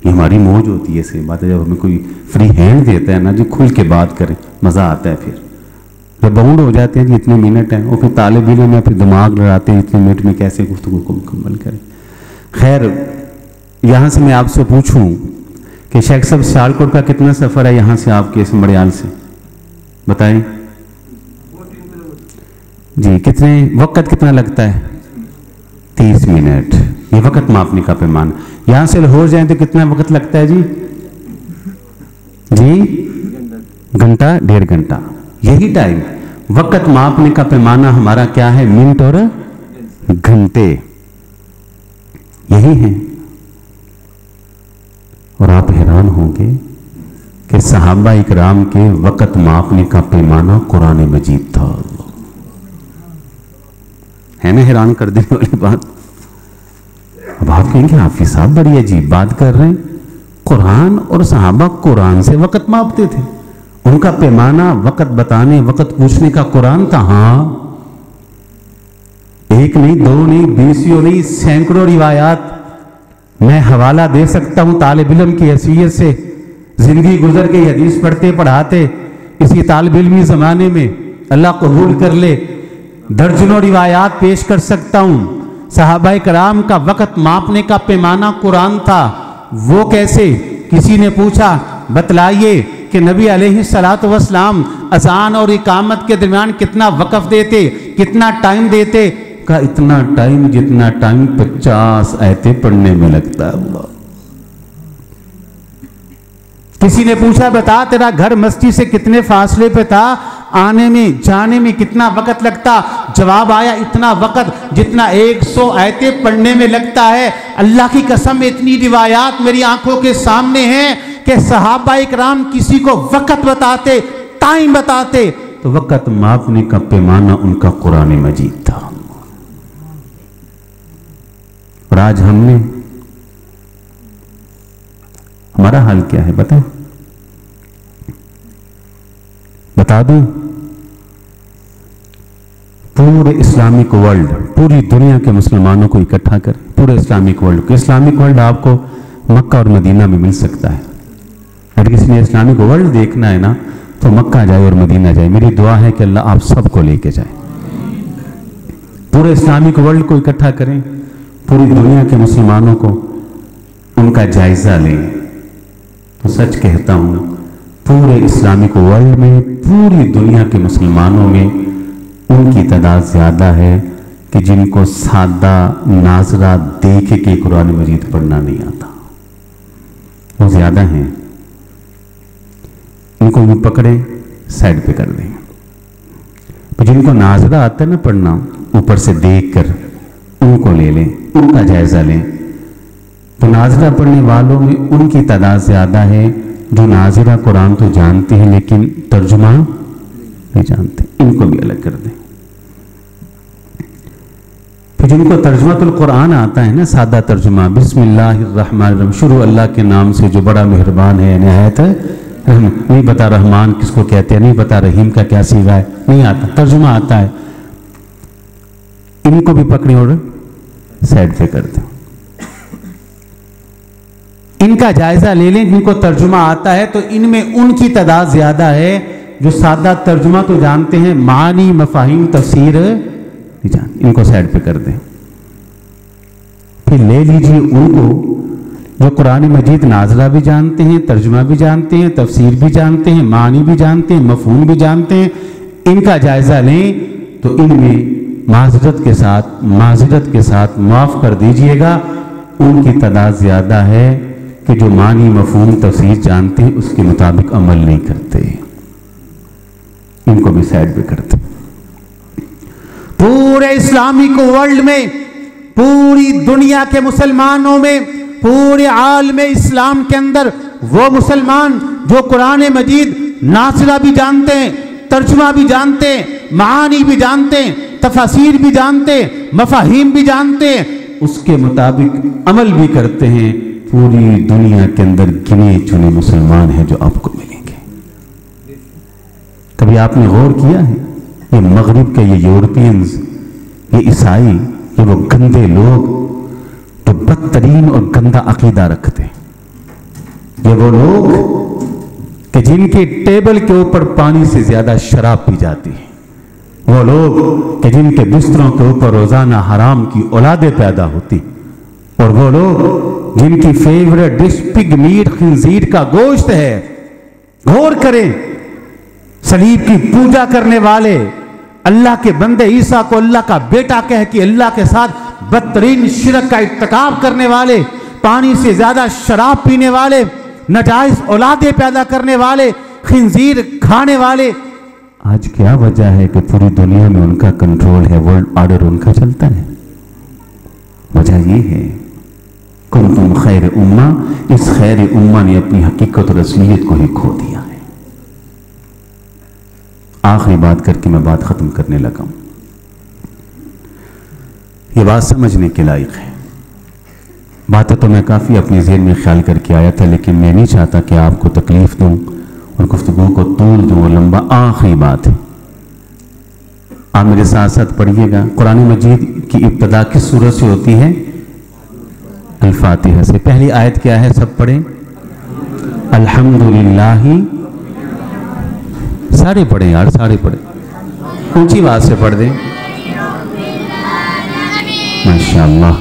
Speaker 1: یہ ہماری موج ہوتی ہے، ایسے بات ہے جب ہمیں کوئی فری ہینڈ دیتا ہے نا جی، کھل کے بات کریں، مزہ آتا ہے۔ پھر جب باؤنڈ ہو جاتے ہیں جی اتنے منٹ ہیں، اور پھر طالب علم میں پھر دماغ لڑاتے ہیں اتنے منٹ میں کیسے گفتگو کو مکمل کریں۔ خیر، یہاں سے میں آپ سے پوچھوں کہ شیخ صاحب سیالکوٹ کا کتنا سفر ہے یہاں سے آپ کے مڑیال سے؟ بتائیں جی، کتنے وقت کتنا لگتا ہے؟ 30 منٹ، یہ وقت ماپنے کا پیمانہ۔ یہاں سے لاہور جائیں تو کتنا وقت لگتا ہے جی؟ جی گھنٹہ، 1.5 گھنٹہ، یہی ٹائم۔ وقت ماپنے کا پیمانہ ہمارا کیا ہے؟ منٹ اور گھنٹے، یہی ہیں۔ اور آپ حیران ہوں گے کہ صحابہ اکرام کے وقت ماپنے کا پیمانہ قرآن مجید تھا، ہے نا حیران کر دینے والی بات؟ اب آپ کہیں گے حافظ صاحب بڑی عجیب بات کر رہے ہیں، قرآن اور صحابہ قرآن سے وقت ماپتے تھے، ان کا پیمانہ وقت بتانے، وقت پوچھنے کا قرآن تھا۔ ہاں، ایک نہیں، دو نہیں، 20 نہیں، سینکڑوں روایات میں حوالہ دے سکتا ہوں طالب علم کی حیثیت سے، زندگی گزر کے حدیث پڑھتے پڑھاتے اسی طالب علمی زمانے میں، اللہ قبول کر لے، درجنوں روایات پیش کر سکتا ہوں۔ صحابہ کرام کا وقت ماپنے کا پیمانہ قرآن تھا۔ وہ کیسے؟ کسی نے پوچھا بتلائیے کہ نبی علیہ الصلوۃ والسلام اذان اور اقامت کے درمیان کتنا وقف دیتے، کتنا ٹائم دیتے؟ کہا اتنا ٹائم جتنا ٹائم 50 آیتیں پڑھنے میں لگتا ہے۔ اللہ۔ کسی نے پوچھا بتا تیرا گھر مسجد سے کتنے فاصلے پہ تھا، آنے میں جانے میں کتنا وقت لگتا؟ جواب آیا اتنا وقت جتنا 100 آیتیں پڑھنے میں لگتا ہے۔ اللہ کی قسم اتنی روایات میری آنکھوں کے سامنے ہیں کہ صحابہ اکرام کسی کو وقت بتاتے، ٹائم بتاتے تو وقت ماپنے کا پیمانہ ان کا قرآن مجید تھا۔ اور آج ہم نے، ہمارا حال کیا ہے بتائیں؟ بتا دوں، پورے اسلامک ورلڈ، پوری دنیا کے مسلمانوں کو اکٹھا کریں، پورے اسلامک ورلڈ کو۔ اسلامک ورلڈ آپ کو مکہ اور مدینہ میں مل سکتا ہے، اگر کسی نے اسلامک ورلڈ دیکھنا ہے نا تو مکہ جائے اور مدینہ جائے۔ میری دعا ہے کہ اللہ آپ سب کو لے کے جائے، پورے اسلامک ورلڈ کو اکٹھا کریں، پوری دنیا کے مسلمانوں کو ان کا جائزہ لیں۔ تو سچ کہتا ہوں پورے اسلامک ورلڈ میں، پوری دنیا کے مسلمانوں میں ان کی تعداد زیادہ ہے کہ جن کو سادہ ناظرہ دیکھ کے قرآن مجید پڑھنا نہیں آتا۔ زیادہ ہیں ان کو بھی پکڑیں سائڈ پہ کر دیں. جن کو ناظرہ آتا ہے نا پڑھنا اوپر سے دیکھ کر ان کو لے لیں, ان کا جائزہ لیں. تو ناظرہ پڑھنے والوں میں ان کی تعداد زیادہ ہے جو ناظرہ قرآن تو جانتے ہیں لیکن ترجمہ نہیں جانتے, ان کو بھی الگ کر دیں. پھر جن کو ترجمہ القرآن آتا ہے نا سادہ ترجمہ, بسم اللہ الرحمن الرحیم, شروع اللہ کے نام سے جو بڑا مہربان ہے نہایت نہیں پتا رحمان کس کو کہتے ہیں, نہیں پتا رحیم کا کیا صیغہ ہے, نہیں آتا, ترجمہ آتا ہے. ان کو بھی پکڑیں اور سائڈ پہ کر دیں. ان کا جائزہ لے لیں. جن کو ترجمہ آتا ہے تو ان میں ان کی تعداد زیادہ ہے جو سادہ ترجمہ تو جانتے ہیں, معنی مفاہیم تفسیر نہیں جانتے, ان کو سائڈ پہ کر دیں. پھر لے لیجئے ان کو جو قرآن مجید نازلہ بھی جانتے ہیں, ترجمہ بھی جانتے ہیں, تفسیر بھی جانتے ہیں, معنی بھی جانتے ہیں, مفہوم بھی جانتے ہیں. ان کا جائزہ لیں تو ان میں معذرت کے ساتھ معاف کر دیجئے گا. ان کی تعداد زیادہ ہے کہ جو معنی مفہوم تفسیر جانتے ہیں اس کے مطابق عمل نہیں کرتے, ان کو بھی سائڈ پہ کرتے. پورے اسلامک ورلڈ میں, پوری دنیا کے مسلمانوں میں, پورے عالم اسلام کے اندر وہ مسلمان جو قرآن مجید نازلہ بھی جانتے ہیں, ترجمہ بھی جانتے ہیں, معانی بھی جانتے ہیں, تفاسیر بھی جانتے ہیں, مفاہیم بھی جانتے ہیں, اس کے مطابق عمل بھی کرتے ہیں, پوری دنیا کے اندر گنے چنے مسلمان ہیں جو آپ کو ملیں گے. کبھی آپ نے غور کیا ہے یہ مغرب کے, یہ یورپینز, یہ عیسائی, یہ وہ گندے لوگ جو بدترین اور گندا عقیدہ رکھتے ہیں, یہ وہ لوگ کہ جن کے ٹیبل کے اوپر پانی سے زیادہ شراب پی جاتی ہے, وہ لوگ کہ جن کے بستروں کے اوپر روزانہ حرام کی اولادیں پیدا ہوتی, اور وہ لوگ جن کی فیوریٹ ڈش پگ میٹ خنزیر کا گوشت ہے. غور کریں, صلیب کی پوجا کرنے والے, اللہ کے بندے عیسیٰ کو اللہ کا بیٹا کہہ کے اللہ کے ساتھ بدترین شرک کا ارتکاب کرنے والے, پانی سے زیادہ شراب پینے والے, ناجائز اولادیں پیدا کرنے والے, خنزیر کھانے والے. آج کیا وجہ ہے کہ پوری دنیا میں ان کا کنٹرول ہے, ورلڈ آرڈر ان کا چلتا ہے؟ وجہ یہ ہے کنتم خیر امہ, اس خیر امہ نے اپنی حقیقت اور اصلیت کو ہی کھو دیا ہے. آخری بات کر کے میں بات ختم کرنے لگا ہوں. یہ بات سمجھنے کے لائق ہے. باتیں تو میں کافی اپنی ذہن میں خیال کر کے آیا تھا, لیکن میں نہیں چاہتا کہ آپ کو تکلیف دوں اور گفتگو کو طول دوں اور لمبا. آخری بات ہے, آپ میرے ساتھ ساتھ پڑھیے گا. قرآن مجید کی ابتدا کس سورت سے ہوتی ہے؟ الفاتحہ سے. پہلی آیت کیا ہے؟ سب پڑھیں, الحمدللہ. سارے پڑھیں یار, سارے پڑھیں, اونچی آواز سے پڑھ دیں. ماشاءاللہ,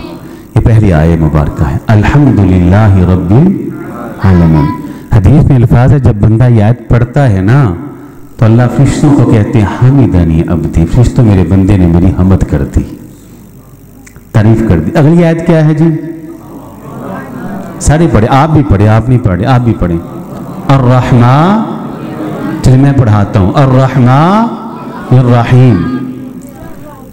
Speaker 1: یہ پہلی آیت مبارکہ ہے, الحمدللہ رب العالمین. حدیث میں الفاظ ہے جب بندہ یہ آیت پڑھتا ہے نا تو اللہ فرشتوں کو کہتے ہیں حمیدنی عبدی, فرشتوں میرے بندے نے میری حمد کر دی, تعریف کر دی. اگلی آیت کیا ہے جی؟ سارے پڑھیں, آپ بھی پڑھیں, آپ نہیں پڑھیں, آپ بھی پڑھیں. الرحمن, چلیے میں پڑھاتا ہوں, الرحمن الرحیم.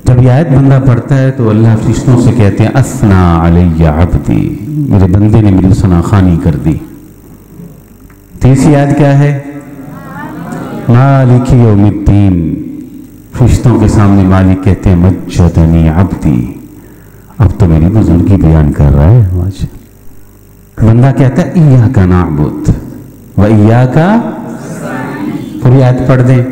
Speaker 1: جب یہ آیت بندہ پڑھتا ہے تو اللہ فرشتوں سے کہتے ہیں اثنا علی عبدی, میرے بندے نے میری ثنا خوانی کر دی. تیسری آیت کیا ہے؟ مالک یوم الدین, فرشتوں کے سامنے مالک کہتے ہیں مجدنی عبدی, اب تو میری بزرگی بیان کر رہا ہے. آج بندہ کہتا ہے ایاک نعبد و ایاک, پوری آیت پڑھ دیں.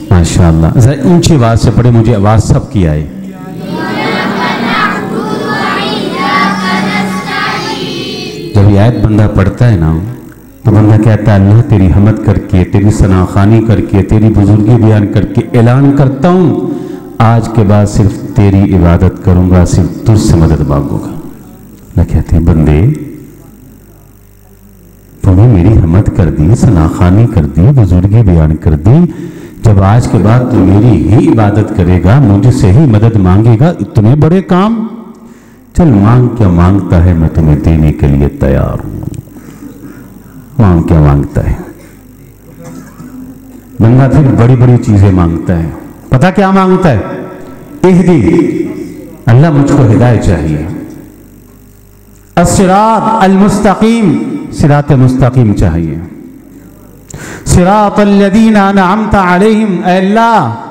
Speaker 1: ماشاءاللہ, ذرا اونچی آواز سے پڑھے, مجھے آواز سب کی آئے. جب یہ آیت بندہ پڑھتا ہے نا تو بندہ کہتا ہے اللہ تیری حمد کر کے, تیری ثنا خوانی کر کے, تیری بزرگی بیان کر کے اعلان کرتا ہوں آج کے بعد صرف تیری عبادت کروں گا, صرف تجھ سے مدد مانگوں گا. اللہ کہتے ہیں بندے تمہیں میری حمد کر دی, ثنا خوانی کر دی, بزرگی بیان کر دی, جب آج کے بعد تو میری ہی عبادت کرے گا, مجھ سے ہی مدد مانگے گا, اتنے بڑے کام چل مانگ کیا مانگتا ہے، میں تمہیں دینے کے لیے تیار ہوں. مانگ کیا مانگتا ہے؟ بندہ پھر بڑی بڑی چیزیں مانگتا ہے. پتہ کیا مانگتا ہے؟ اہدی، اللہ مجھ کو ہدایت چاہیے. الصراط المستقیم، صراط مستقیم چاہیے. صراط الذین انعمت علیہم، اے اللہ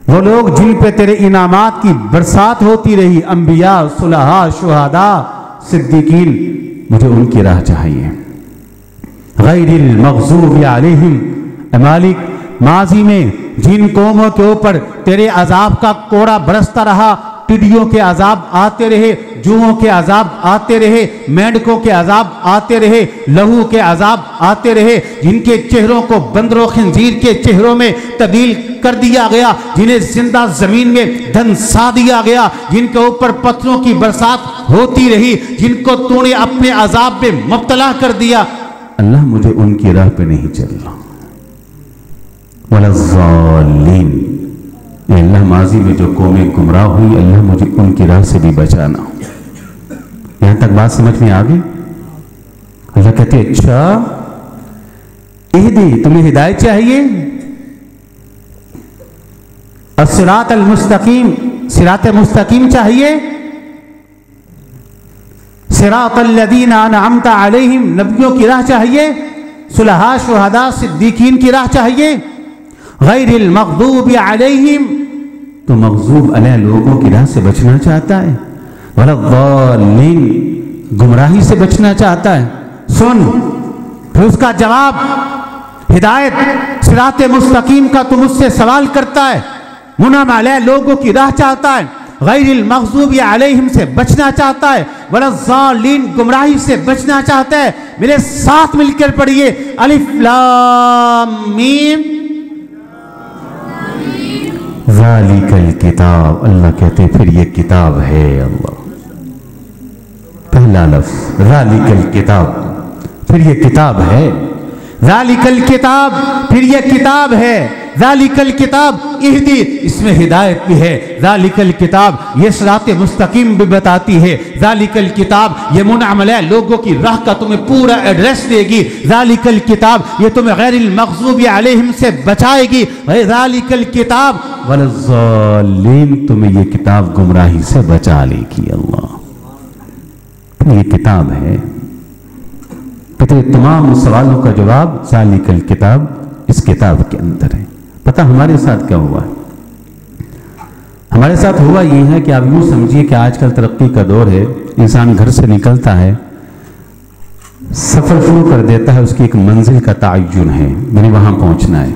Speaker 1: وہ لوگ جن پہ تیرے انعامات کی برسات ہوتی رہی، انبیاء، صلحاء، شہداء، صدیقین، مجھے ان کی راہ چاہیے. غیر المغضوب علیہم، اے مالک ماضی میں جن قوموں کے اوپر تیرے عذاب کا کوڑا برستا رہا، ٹڈیوں کے عذاب آتے رہے، جوؤں کے عذاب آتے رہے، مینڈکوں کے عذاب آتے رہے، لہو کے عذاب آتے رہے، جن کے چہروں کو بندر و خنزیر کے چہروں میں تبدیل کر دیا گیا، جنہیں زندہ زمین میں دھنسا دیا گیا، جن کے اوپر پتھروں کی برسات ہوتی رہی، جن کو تو نے اپنے عذاب میں مبتلا کر دیا، اللہ مجھے ان کی راہ پہ نہیں چلنا. وَلَا الضَّالِّينَ، اے اللہ ماضی میں جو قومیں گمراہ ہوئی، اللہ مجھے ان کی راہ سے بھی بچانا. یہاں تک بات سمجھ میں آ گئی؟ اللہ کہتے اچھا اہدی، تمہیں ہدایت چاہیے. الصراط المستقیم، صراط مستقیم چاہیے. صراط الذین انعمت علیہم، نبیوں کی راہ چاہیے. صلحاء، شہداء، صدیقین کی راہ چاہیے. غیر المغضوب علیہم، تو مغضوب علیہ لوگوں کی راہ سے بچنا چاہتا ہے. ولا الضالین، گمراہی سے بچنا چاہتا ہے. سن پھر اس کا جواب، ہدایت صراط مستقیم کا تو مجھ سے سوال کرتا ہے، منعم علیہ لوگوں کی راہ چاہتا ہے، غیر المغضوب علیہم سے بچنا چاہتا ہے، ولا الضالین گمراہی سے بچنا چاہتا ہے. میرے ساتھ مل کر پڑھیے، الف لام میم. ذالک الکتاب، اللہ کہتے پھر یہ کتاب ہے. اللہ پہلا لفظ ذالک الکتاب، پھر یہ کتاب ہے. ذالک الکتاب، پھر یہ کتاب ہے. ذالک الکتاب اہدی، اس میں ہدایت بھی ہے. ذالک الکتاب یہ صراط مستقیم بھی بتاتی ہے. ذالک الکتاب یہ منعم علیہ لوگوں کی راہ کا تمہیں پورا ایڈریس دے گی. ذالک الکتاب یہ تمہیں غیر المغضوب علیہم سے بچائے گی. ذالک الکتاب ولا الضالین، تمہیں یہ کتاب گمراہی سے بچا لے گی. اللہ یہ کتاب ہے. تو تمام سوالوں کا جواب ذالک الکتاب اس کتاب کے اندر ہے. پتہ ہمارے ساتھ کیا ہوا ہے؟ ہمارے ساتھ ہوا یہ ہے کہ آپ یوں سمجھیے کہ آج کل ترقی کا دور ہے. انسان گھر سے نکلتا ہے، سفر شروع کر دیتا ہے، اس کی ایک منزل کا تعین ہے، میں نے وہاں پہنچنا ہے.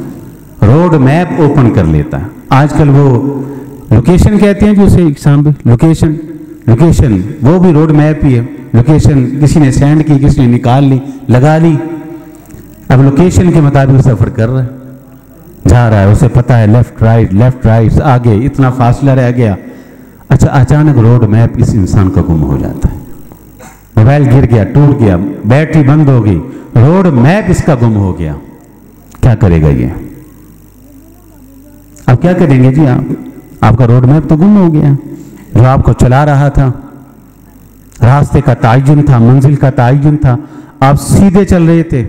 Speaker 1: روڈ میپ اوپن کر لیتا ہے. آج کل وہ لوکیشن کہتے ہیں جو اسے ایگزامپل لوکیشن وہ بھی روڈ میپ ہی ہے. لوکیشن کسی نے سینڈ کی، کسی نے نکال لی، لگا لی. اب لوکیشن کے مطابق سفر کر رہا ہے، جا رہا ہے، اسے پتہ ہے لیفٹ رائٹ آگے اتنا فاصلہ رہ گیا. اچھا اچانک روڈ میپ اس انسان کا گم ہو جاتا ہے. موبائل گر گیا، ٹوٹ گیا، بیٹری بند ہو گئی، روڈ میپ اس کا گم ہو گیا. کیا کرے گا یہ؟ اب کیا کریں گے جی؟ آپ کا روڈ میپ تو گم ہو گیا. جو آپ کو چلا رہا تھا، راستے کا تعین تھا، منزل کا تعین تھا، آپ سیدھے چل رہے تھے.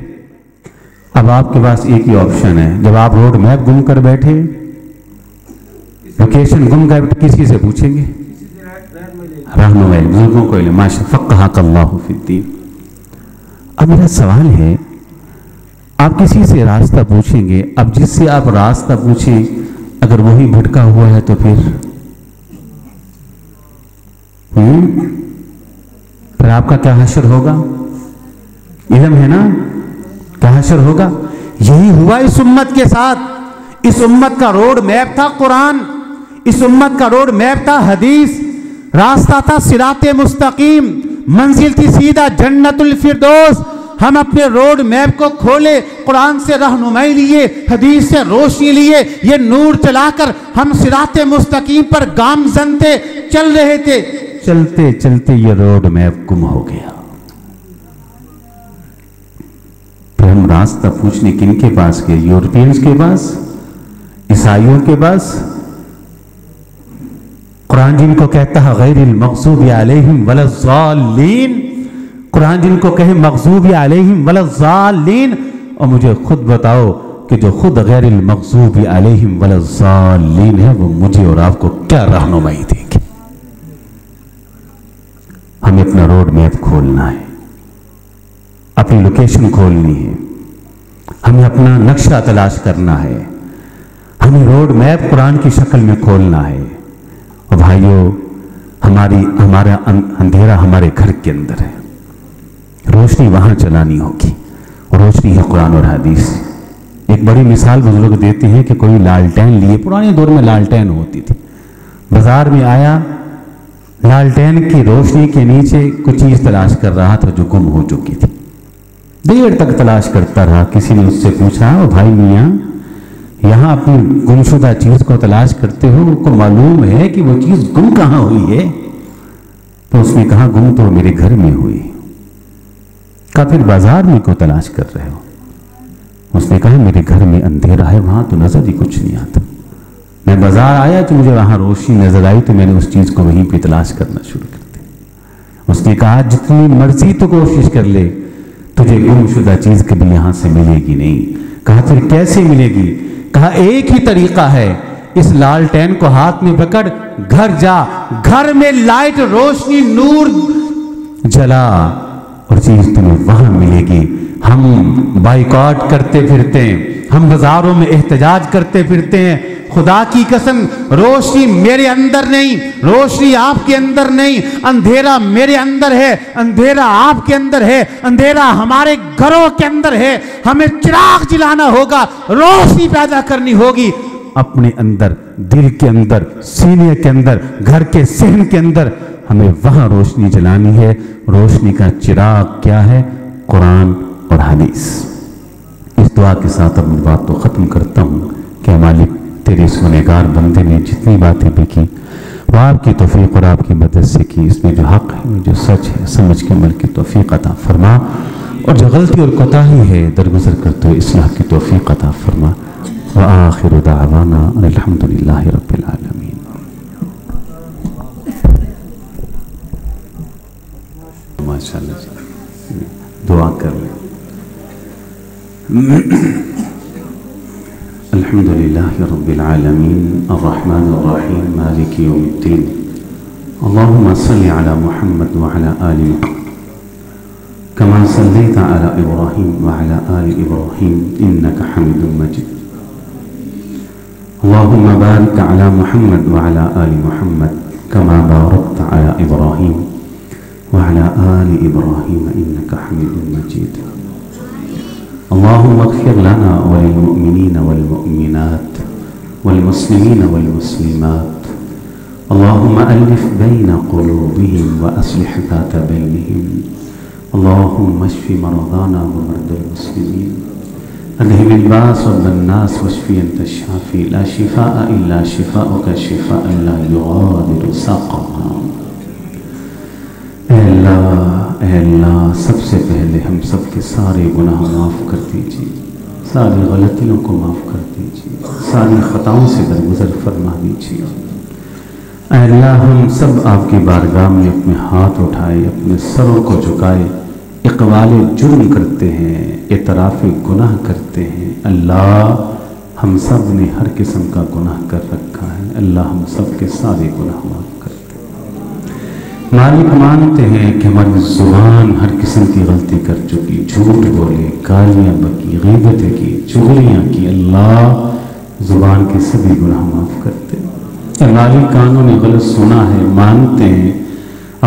Speaker 1: اب آپ کے پاس ایک ہی آپشن ہے. جب آپ روڈ میپ گم کر بیٹھے، لوکیشن گم کر بیٹھے، کسی سے پوچھیں گے؟ رہنمائی بزرگوں کو علم، فقہک اللہ فی الدین. اب میرا سوال ہے، آپ کسی سے راستہ پوچھیں گے، اب جس سے آپ راستہ پوچھیں اگر وہی بھٹکا ہوا ہے تو پھر آپ کا کیا حشر ہوگا؟ علم ہے نا کیا حشر ہوگا؟ یہی ہوا اس امت کے ساتھ. اس امت کا روڈ میپ تھا قرآن، اس امت کا روڈ میپ تھا حدیث، راستہ تھا صراط مستقیم، منزل تھی سیدھا جنت الفردوس. ہم اپنے روڈ میپ کو کھولے، قرآن سے رہنمائی لیے، حدیث سے روشنی لیے، یہ نور چلا کر ہم صراط مستقیم پر گامزن تھے، چل رہے تھے. چلتے چلتے یہ روڈ میپ گم ہو گیا. پھر ہم راستہ پوچھنے کن کے پاس گئے؟ یورپینز کے پاس، عیسائیوں کے پاس. قرآن جن کو کہتا ہے غیر المغضوب علیہم ولا الضالین، قرآن جن کو کہے مغضوب علیہم ولا الضالین، اور مجھے خود بتاؤ کہ جو خود غیر المغضوب علیہم ولا الضالین ہے وہ مجھے اور آپ کو کیا رہنمائی دے گی؟ ہمیں اپنا روڈ میپ کھولنا ہے، اپنی لوکیشن کھولنی ہے، ہمیں اپنا نقشہ تلاش کرنا ہے، ہمیں روڈ میپ قرآن کی شکل میں کھولنا ہے۔ اور بھائیو، ہمارا اندھیرا ہمارے گھر کے اندر ہے، روشنی وہاں چلانی ہوگی، روشنی ہے قرآن اور حدیث۔ ایک بڑی مثال بزرگ دیتے ہیں کہ کوئی لالٹین لیے، پرانے دور میں لالٹین ہوتی تھی، بازار میں آیا، لالٹین کی روشنی کے نیچے کچھ چیز تلاش کر رہا تھا جو گم ہو چکی تھی، دیر تک تلاش کرتا رہا۔ کسی نے اس سے پوچھا، او بھائی میاں، یہاں اپنی گمشدہ چیز کو تلاش کرتے ہو، کو معلوم ہے کہ وہ چیز گم کہاں ہوئی ہے؟ تو اس نے کہا، گم تو میرے گھر میں ہوئی۔ کہا پھر بازار میں کیوں تلاش کر رہے ہو؟ اس نے کہا میرے گھر میں اندھیرا ہے، وہاں تو نظر ہی کچھ نہیں آتا، میں بازار آیا تو مجھے وہاں روشنی نظر آئی تو میں نے اس چیز کو وہیں پہ تلاش کرنا شروع کر دیا۔ اس نے کہا جتنی مرضی تو کوشش کر لے، تجھے گم شدہ چیز کبھی یہاں سے ملے گی نہیں۔ کہا پھر کیسے ملے گی؟ کہا ایک ہی طریقہ ہے، اس لالٹین کو ہاتھ میں پکڑ، گھر جا، گھر میں لائٹ، روشنی، نور جلا اور چیز تمہیں وہاں ملے گی۔ ہم بائیکاٹ کرتے پھرتے ہیں، ہم بازاروں میں احتجاج کرتے پھرتے ہیں، خدا کی قسم روشنی میرے اندر نہیں، روشنی آپ کے اندر نہیں، اندھیرا میرے اندر ہے، اندھیرا آپ کے اندر ہے، اندھیرا ہمارے گھروں کے اندر ہے۔ ہمیں چراغ جلانا ہوگا، روشنی پیدا کرنی ہوگی اپنے اندر، دل کے اندر، سینے کے اندر، گھر کے صحن کے اندر، ہمیں وہاں روشنی جلانی ہے۔ روشنی کا چراغ کیا ہے؟ قرآن اور حدیث۔ اس دعا کے ساتھ اپنی بات کو ختم کرتا ہوں کہ مالک تیرے اس گنہگار بندے نے جتنی باتیں بھی کی وہ آپ کی توفیق اور آپ کی مدد سے کی، اس میں جو حق ہے، جو سچ ہے، سمجھ کے عمل کی توفیق عطا فرما، اور جو غلطی اور کوتاہی ہے درگزر کرتے ہوئے اصلاح کی توفیق عطا فرما۔ وآخر دعوانا الحمدللہ رب العالمین۔ ماشاءاللہ، دعا کر لیں۔ الحمدللہ رب العالمین الرحمن الرحیم مالک یوم الدین اللہم صلی علی محمد وعلی آل محمد کما صلیت علی ابراہیم وعلی آل ابراہیم انک حمید مجید اللہم بارک علی محمد وعلی آل محمد کما بارکت علی ابراہیم وعلى آل إبراهيم إنك حميد مجيد اللهم اغفر لنا وللمؤمنين والمؤمنات والمسلمين والمسلمات اللهم ألف بين قلوبهم وأصلح ذات بينهم اللهم اشف مرضانا ومرضى المسلمين اذهب الباس رب الناس واشفي أنت الشافي لا شفاء إلا شفاءك شفاء لا يغادر سقما۔ اے اللہ، سب سے پہلے ہم سب کے سارے گناہ معاف کر دیجیے، ساری غلطیوں کو معاف کر دیجیے، ساری خطاؤں سے درگزر فرما دیجیے۔ اے اللہ، ہم سب آپ کی بارگاہ میں اپنے ہاتھ اٹھائے، اپنے سروں کو جھکائے، اقبال جرم کرتے ہیں، اعتراف گناہ کرتے ہیں۔ اللہ، ہم سب نے ہر قسم کا گناہ کر رکھا ہے، اللہ ہم سب کے سارے گناہ معاف کر۔ مالک، مانتے ہیں کہ ہماری زبان ہر قسم کی غلطی کر چکی، جھوٹ بولے، گالیاں بکی، غیبتیں کی، چغلیاں کی۔ اللہ، زبان کے سبھی گناہ معاف کرتے۔ اے مالک، کانوں نے غلط سنا ہے، مانتے ہیں،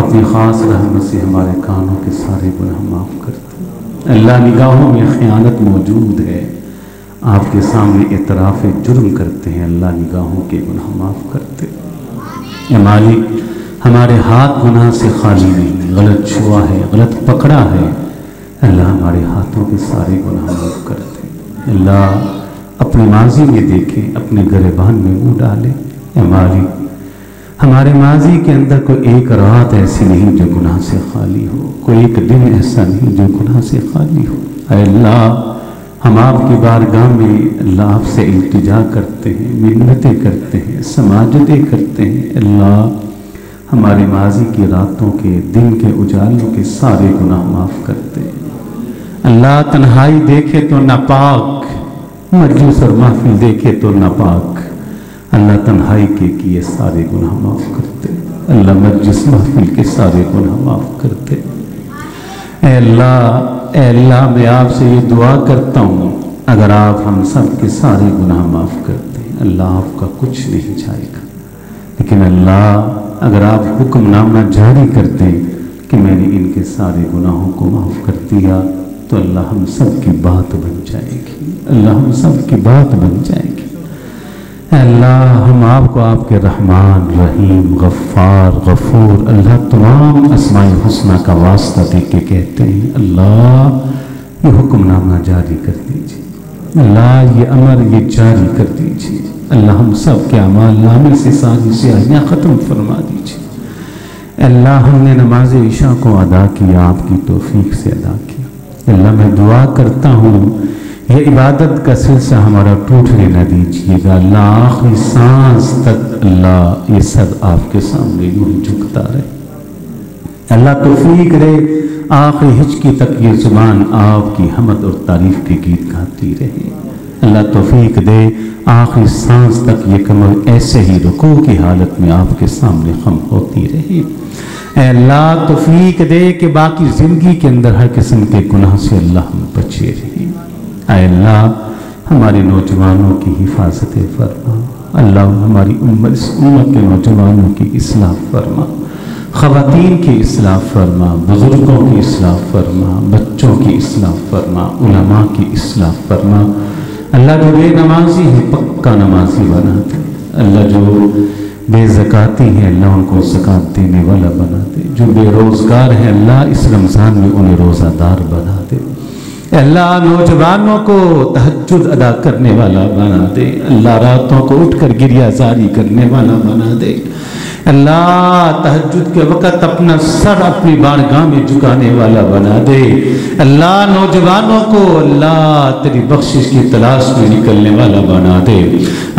Speaker 1: اپنی خاص رحمت سے ہمارے کانوں کے سارے گناہ معاف کرتے۔ اللہ، نگاہوں میں خیانت موجود ہے، آپ کے سامنے اعتراف جرم کرتے ہیں، اللہ نگاہوں کے گناہ معاف کرتے۔ اے مالک، ہمارے ہاتھ گناہ سے خالی نہیں، غلط چھوا ہے، غلط پکڑا ہے، اللہ ہمارے ہاتھوں کے سارے گناہ معاف کرتے۔ اللہ، اپنے ماضی میں دیکھیں، اپنے گریبان میں منہ ڈالے۔ اے مالک، ہمارے ماضی کے اندر کوئی ایک رات ایسی نہیں جو گناہ سے خالی ہو، کوئی ایک دن ایسا نہیں جو گناہ سے خالی ہو۔ اے اللہ، ہم آپ کی بارگاہ میں اللہ آپ سے التجا کرتے ہیں، منتیں کرتے ہیں، سماجتیں کرتے ہیں۔ اللہ ہمارے ماضی کی راتوں کے، دن کے اجالوں کے سارے گناہ معاف کرتے ہیں۔ اللہ تنہائی دیکھے تو ناپاک، مجلس اور محفل دیکھے تو ناپاک، اللہ تنہائی کے کیے سارے گناہ معاف کرتے، اللہ مجلس محفل کے سارے گناہ معاف کرتے۔ اے اللہ میں آپ سے یہ دعا کرتا ہوں، اگر آپ ہم سب کے سارے گناہ معاف کرتے ہیں، اللہ آپ کا کچھ نہیں جائے گا، لیکن اللہ اگر آپ حکم نامہ جاری کر دیں کہ میں نے ان کے سارے گناہوں کو معاف کر دیا، تو اللہ ہم سب کی بات بن جائے گی، اللہ ہم سب کی بات بن جائے گی۔ اے اللہ ہم آپ کو آپ کے رحمان، رحیم، غفار، غفور، اللہ تمام اسماء الحسنہ کا واسطہ دے کے کہتے ہیں، اللہ یہ حکم نامہ جاری کر دیجیے، اللہ یہ امر یہ جاری کر دیجیے، اللہ ہم سب کے اعمال نامے سے ساری سیاہیاں ختم فرما دیجیے۔ اے اللہ ہم نے نماز عشاء کو ادا کیا، آپ کی توفیق سے ادا کیا۔ اللہ میں دعا کرتا ہوں یہ عبادت کا سلسلہ ہمارا ٹوٹنے نہ دیجیے گا، اللہ آخری سانس تک اللہ یہ سر آپ کے سامنے یوں جھکتا رہے، اللہ توفیق دے آخری ہچکی تک یہ زبان آپ کی حمد اور تعریف کے گیت گاتی رہے، اللہ توفیق دے آخری سانس تک یہ کمر ایسے ہی رکوع کی حالت میں آپ کے سامنے خم ہوتی رہے۔ اے اللہ توفیق دے کہ باقی زندگی کے اندر ہر قسم کے گناہ سے اللہ ہم بچے رہے۔ اے اللہ ہمارے نوجوانوں کی حفاظت فرما، اللہ ہماری اس امت کے نوجوانوں کی اصلاح فرما، خواتین کی اصلاح فرما، بزرگوں کی اصلاح فرما، بچوں کی اصلاح فرما، علماء کی اصلاح فرما۔ اللہ جو بے نمازی ہے پکا نمازی بنا دے، اللہ جو بے زکاتی ہے اللہ ان کو زکات دینے والا بنا دے، جو بے روزگار ہے اللہ اس رمضان میں انہیں روزہ دار بنا دے، اللہ نوجوانوں کو تہجد ادا کرنے والا بنا دے، اللہ راتوں کو اٹھ کر گریہ زاری کرنے والا بنا دے، اللہ تہجد کے وقت اپنا سر اپنی بارگاہ میں جھکانے والا بنا دے، اللہ نوجوانوں کو اللہ تیری بخشش کی تلاش میں نکلنے والا بنا دے،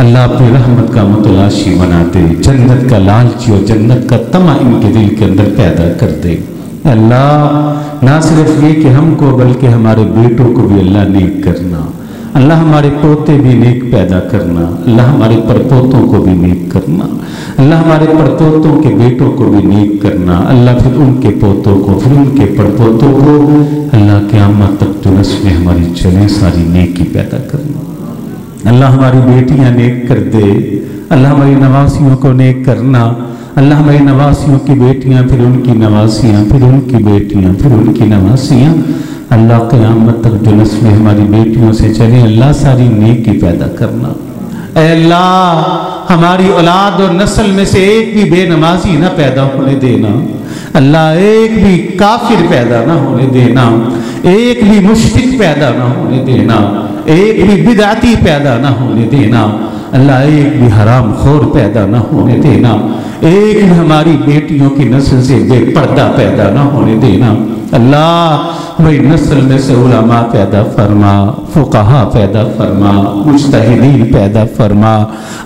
Speaker 1: اللہ اپنی رحمت کا متلاشی بنا دے، جنت کا لالچی اور جنت کا طمع ان کے دل کے اندر پیدا کر دے۔ اللہ نہ صرف یہ کہ ہم کو بلکہ ہمارے بیٹوں کو بھی اللہ نیک کرنا، اللہ ہمارے پوتے بھی نیک پیدا کرنا، اللہ ہمارے پرپوتوں کو بھی نیک کرنا، اللہ ہمارے پرپوتوں کے بیٹوں کو بھی نیک کرنا، اللہ پھر ان کے پوتوں کو، پھر ان کے پرپوتوں کو، اللہ قیامت تک جو نسلیں ہماری چلیں ساری نیکی پیدا کرنا، اللہ ہماری بیٹیاں نیک کر دے، اللہ ہماری نواسیوں کو نیک کرنا، اللہ ہماری نواسیوں کی بیٹیاں، پھر ان کی نواسیاں، پھر ان کی بیٹیاں، پھر ان کی نواسیاں، اللہ قیامت تک جو نسلیں ہماری بیٹیوں سے چلیں اللہ ساری نیکی پیدا کرنا۔ اے اللہ ہماری اولاد اور نسل میں سے ایک بھی بے نمازی نہ پیدا ہونے دینا، اللہ ایک بھی کافر پیدا نہ ہونے دینا، ایک بھی مشرک پیدا نہ ہونے دینا، ایک بھی بدعتی پیدا نہ ہونے دینا، اللہ ایک بھی حرام خور پیدا نہ ہونے دینا، ایک بھی ہماری بیٹیوں کی نسل سے بے پردہ پیدا نہ ہونے دینا، اللہ ہماری نسل میں سے علماء پیدا فرما، فقہاء پیدا فرما، مجتہدین پیدا فرما،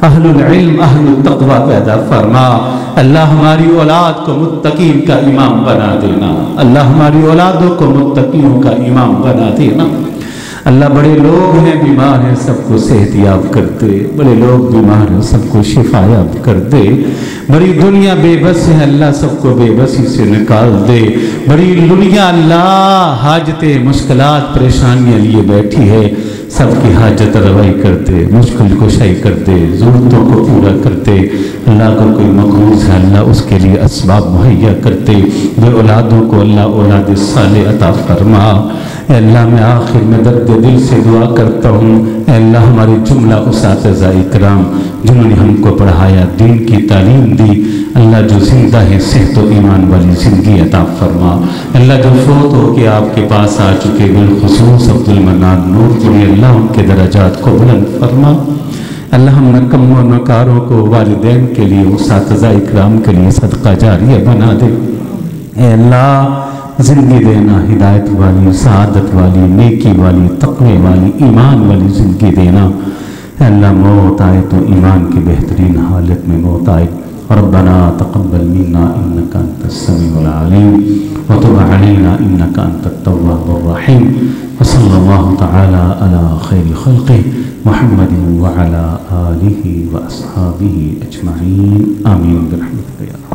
Speaker 1: اہل العلم اہل التقوی پیدا فرما، اللہ ہماری اولاد کو متقین کا امام بنا دینا، اللہ ہماری اولادوں کو متقیوں کا امام بنا دینا، اللہ بڑے لوگ ہیں بیمار ہیں سب کو صحت یاب کر دے، بڑے لوگ بیمار ہیں سب کو شفا یاب کر دے، بڑی دنیا بے بس ہے اللہ سب کو بے بسی سے نکال دے، بڑی دنیا اللہ حاجتیں مشکلات پریشانیاں لیے بیٹھی ہے سب کی حاجت روائی کر دے، مشکل کشائی کر دے، ضرورتوں کو پورا کر دے، اللہ کو کوئی مقروض ہے اللہ اس کے لیے اسباب مہیا کر دے، بے اولادوں کو اللہ اولاد صالح عطا فرما۔ اے اللہ میں آخر میں درد دل سے دعا کرتا ہوں، اے اللہ ہمارے جملہ اساتذہ اکرام جنہوں نے ہم کو پڑھایا دین کی تعلیم دی، اللہ جو زندہ ہے صحت و ایمان والی زندگی عطا فرما، اللہ جو فوت ہو کے آپ کے پاس آ چکے بالخصوص عبد المنان نور پوری اللہ ان کے درجات کو بلند فرما، اللہ ہم نکم و نکاروں کو والدین کے لیے اساتذہ اکرام کے لیے صدقہ جاریہ بنا دے، اے اللہ زندگی دینا ہدایت والی، سعادت والی، نیکی والی، تقوی والی، ایمان والی زندگی دینا۔ اے اللہ موت آئے تو ایمان کی بہترین حالت میں موت آئے۔ ربنا تقبل منا انك انت السميع العليم وتب علينا انك انت التواب الرحيم وصلى الله تعالى على خير خلقه محمد وعلى آله واصحابه اجمعين آمين برحمتك يا